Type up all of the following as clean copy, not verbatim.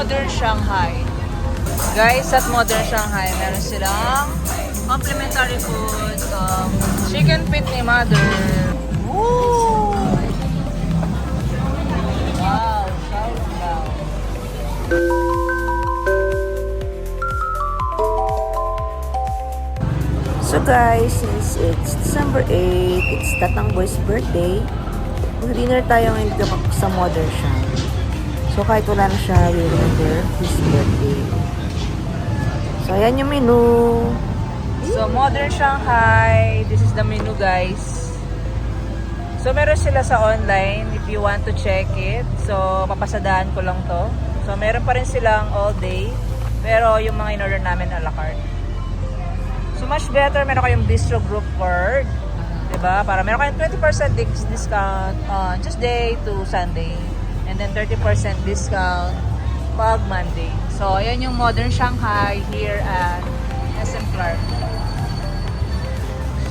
Modern Shanghai. Guys, at Modern Shanghai, meron silang complimentary food. Chicken feet ni Mother. Woo! Wow, wow. So guys, since it's December 8, it's Tatang Boy's birthday. Mag-dinner tayo ngayon dito sa Modern Shanghai. So kahit wala na siya, we remember his birthday. So ayan yung menu. So Modern Shanghai, this is the menu guys. So meron sila sa online if you want to check it. So papasadaan ko lang to. So meron pa rin silang all day. Pero yung mga in-order namin a la carte. So much better, meron kayong bistro group card. Diba? Para meron kayong 20% discount on Tuesday to Sunday. And then 30% discount pag Monday. So ayan yung Modern Shanghai here at SM Clark.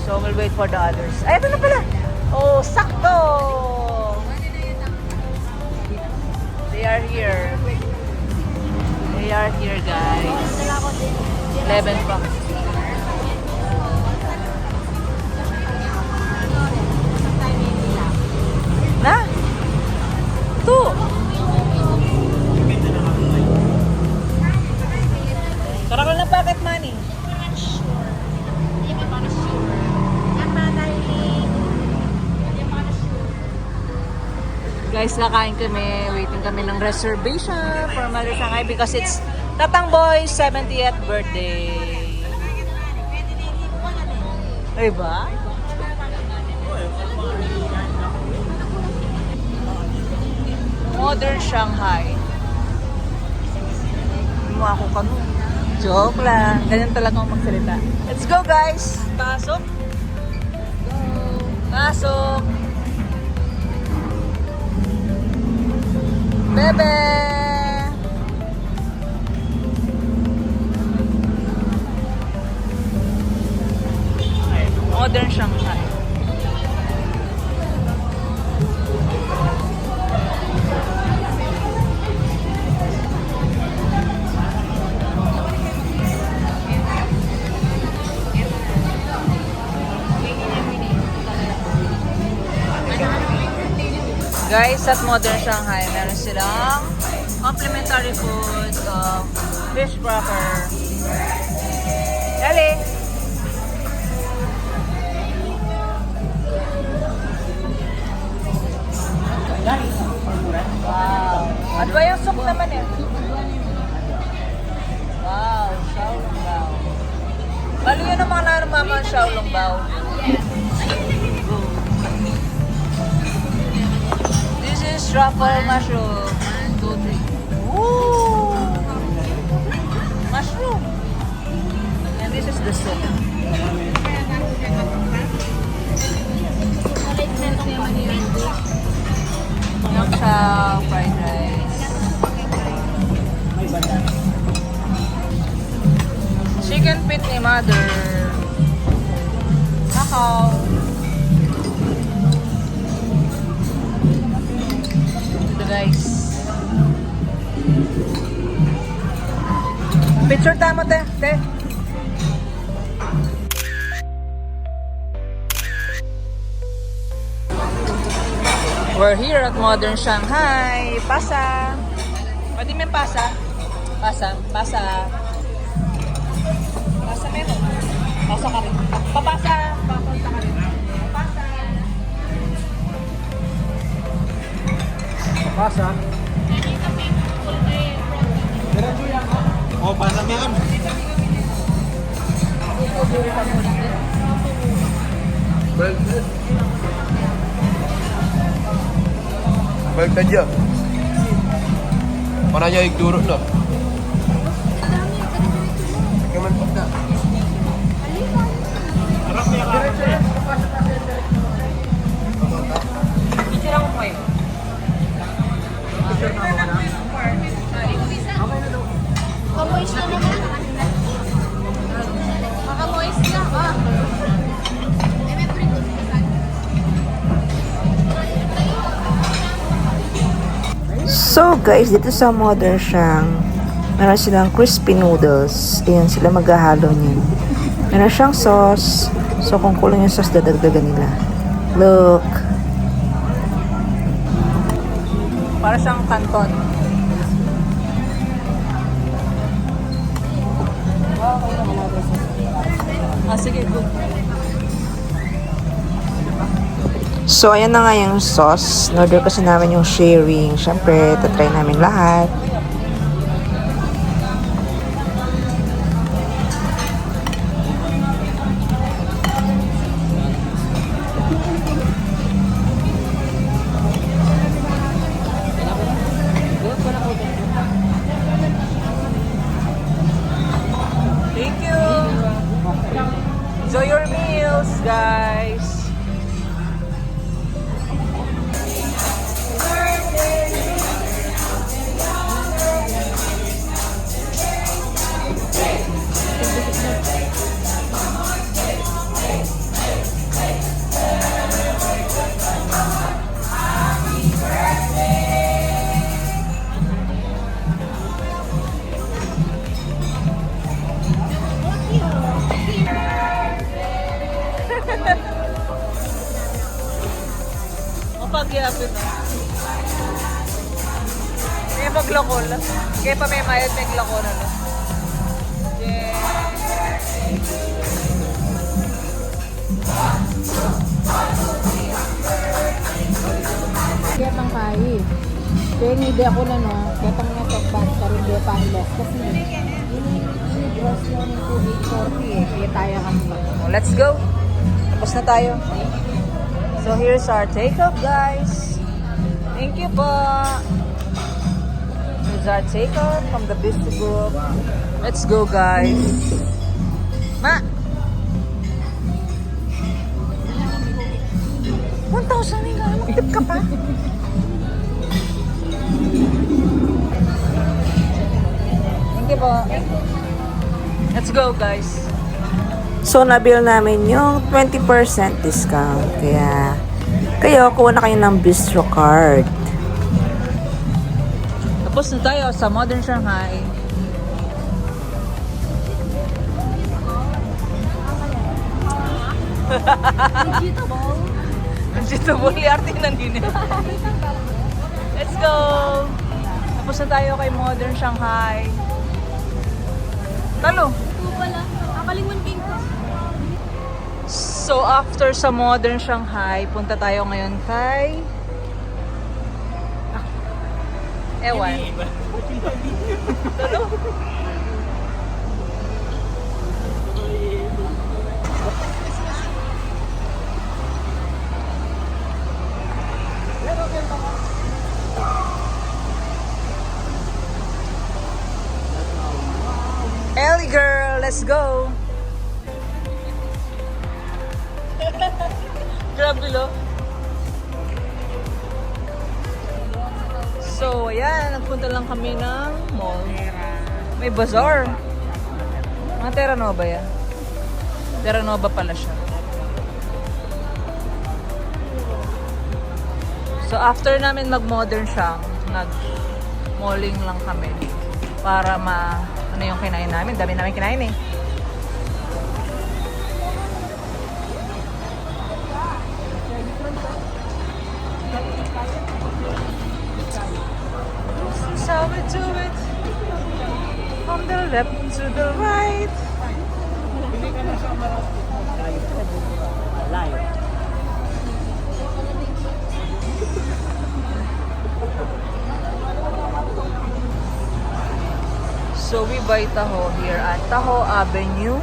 So we'll wait for the others. Ay, ito na pala! Oh, sakto! They are here. They are here, guys. 11 pa. Na? 2. Karakol na pocket money. Guys, nakain kami. Waiting kami ng reservation for Mother Shanghai because it's Tatang Boy's 70th birthday. Diba? Modern Shanghai. Hindi mo ako kanu. Joke lang. Ganyan talaga akong magsalita. Let's go guys! Pasok! Go! Pasok! Bebe! Modern Shanghai. Guys, at Modern Shanghai, meron silang complimentary food, fish cracker. Dali! Wow! Ano ba yung soup naman eh? Wow! Xiaolongbao. Bali yun ang mga nanamama ang Xiaolongbao. This is truffle mushroom. 1, 2, 3. Woo! Mushroom. And this is the soup. Yung chow, fried rice. Chicken feet ni Mother. Kakao. Guys. Picture tama te. We're here at Modern Shanghai. Pasa. Pwede may pasa? Pasa. Pasa meron. Pasa ka rin. Papasa. Papunta ka rin. Pasa. Pasa. Oh, pasa meron. Balik aja. Mana aja yang turut dah. Kaman pagka. Harap niya ka. Picture ako po eh. Kamoist na naman. Makamoist na ka. May print So guys, dito sa Modern Siyang, meron silang crispy noodles. Ayan sila maghahalo niyan. Meron siyang sauce. So kung kulang yung sauce, dadagdagan nila. Look. Para siyang kanton. Sige, good. So, ayan na nga yung sauce. In-order kasi namin yung sharing. Siyempre, tatry namin lahat. Thank you. Enjoy your meals, guys. Mapagyapin na. May maglakol. Kaya pa may mayat may glakol na. Kaya pang kain. Kaya hindi ako na no. Kaya pang natokbat karoon di pa ilos. Kasi ini-gross yun ng 2,840 eh. Kaya tayo kami ba? Let's go. Tapos na tayo. So here's our take-off, guys. Thank you po. Here's our take-off from the Bistro Group. Let's go, guys. Ma! 1,000 nga. Magtip ka pa. Thank you po. Let's go, guys. So, nabil namin yung 20% discount. Kaya, kayo, kuha na kayo ng Bistro card. Tapos na tayo sa Modern Shanghai. Vegetable. Vegetable, arte ng din. Let's go! Tapos na tayo kay Modern Shanghai. Talo! Ito pala. Akalingon king ko. So, after sa Modern Shanghai, punta tayo ngayon kay... Ewan. Talo? Ellie girl, let's go! Grabe lo. So, ayan, nagpunta lang kami ng mall. May bazaar. Mga Terra Nova yan. Terra Nova pala siya. So, after namin mag-modern siya, nag-malling lang kami para ano yung kinain namin. Dami namin kinain eh. This is how we do it. From the left to the right. So we buy taho here at Taho Avenue.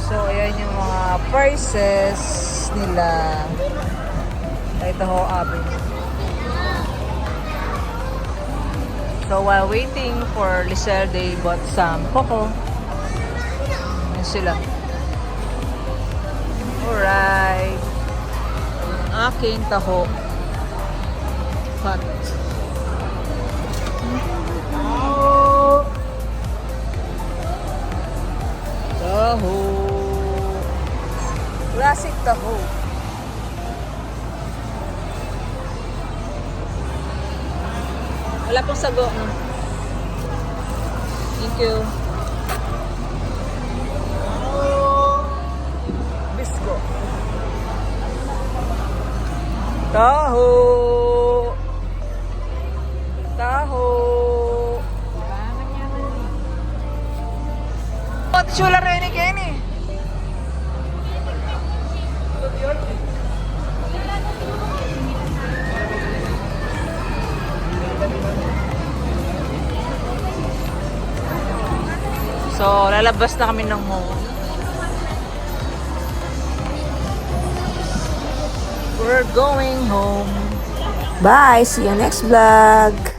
So ayan yung mga prices nila. Ay Taho Avenue. So while waiting for Lisel, they bought some coco. Ayan sila. Alright. Aking taho. Hot. Taho. Classic taho. pong sago. No? Thank you. Bisco. Taho. Taho. What chula Reni Kenny? So, lalabas na kami ng mall. We're going home. Bye! See you next vlog!